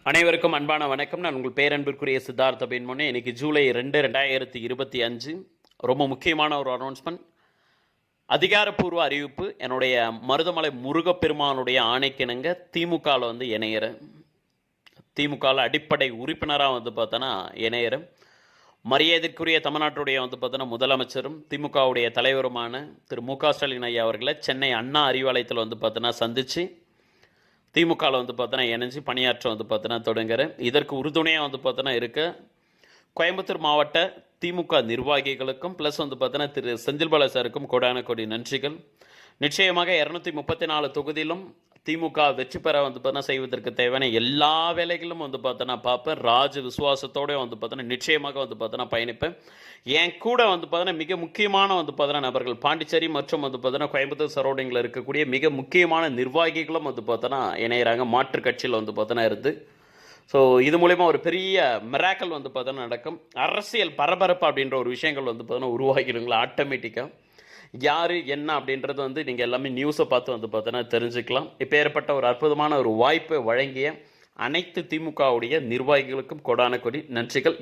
அனைவருக்கும் அன்பான வணக்கம். நான் உங்கள் பேரன்பிற்குரிய சித்தார்த்த பெண்மொழி. இன்னைக்கு ஜூலை 2, 2025. ரொம்ப முக்கியமான ஒரு அனௌன்ஸ்மெண்ட், அதிகாரப்பூர்வ அறிவிப்பு. என்னுடைய மருதமலை முருகப்பெருமானுடைய ஆணைக்கிணங்க திமுகவில் இணையிறேன். திமுகவில் அடிப்படை உறுப்பினராக பார்த்தோன்னா இணையிறேன். மரியாதைக்குரிய தமிழ்நாட்டுடைய பார்த்தோன்னா முதலமைச்சரும் திமுகவுடைய தலைவருமான திரு மு.க. ஸ்டாலின் ஐயா அவர்களை சென்னை அண்ணா அறிவாலயத்தில் பார்த்தோன்னா சந்தித்து திமுகவில் பார்த்தோன்னா இணைஞ்சு பணியாற்ற பார்த்தோன்னா தொடங்குறேன். இதற்கு உறுதுணையாக பார்த்தோன்னா இருக்க கோயம்புத்தூர் மாவட்ட திமுக நிர்வாகிகளுக்கும் ப்ளஸ் பார்த்தோன்னா திரு செந்தில் பாலாஜி சாருக்கும் கோடான கோடி நன்றிகள். நிச்சயமாக 234 தொகுதியிலும் திமுக வெற்றி பெற பார்த்தோன்னா செய்வதற்கு தேவையான எல்லா வேலைகளும் பார்த்தோன்னா பார்ப்பேன். ராஜ விசுவாசத்தோடு பார்த்தோன்னா நிச்சயமாக பார்த்தோன்னா பயணிப்பேன். என் கூட பார்த்தோன்னா மிக முக்கியமான பார்த்தோன்னா நபர்கள் பாண்டிச்சேரி மற்றும் பார்த்தோன்னா கோயம்புத்தூர் சரௌண்டிங்கில் இருக்கக்கூடிய மிக முக்கியமான நிர்வாகிகளும் பார்த்தோன்னா இணையிறாங்க. மாற்று கட்சியில் பார்த்தோன்னா இருந்து. ஸோ இது மூலயமா ஒரு பெரிய மிராக்கல் பார்த்தோன்னா நடக்கும். அரசியல் பரபரப்பு அப்படின்ற ஒரு விஷயங்கள் பார்த்தோன்னா உருவாகிடுங்களா ஆட்டோமேட்டிக்காக. யார் என்ன அப்படின்றது நீங்கள் எல்லாமே நியூஸை பார்த்து பார்த்தோன்னா தெரிஞ்சுக்கலாம். இப்போ ஏற்பட்ட ஒரு அற்புதமான ஒரு வாய்ப்பை வழங்கிய அனைத்து திமுகவுடைய நிர்வாகிகளுக்கும் கோடான கோடி நன்றிகள்.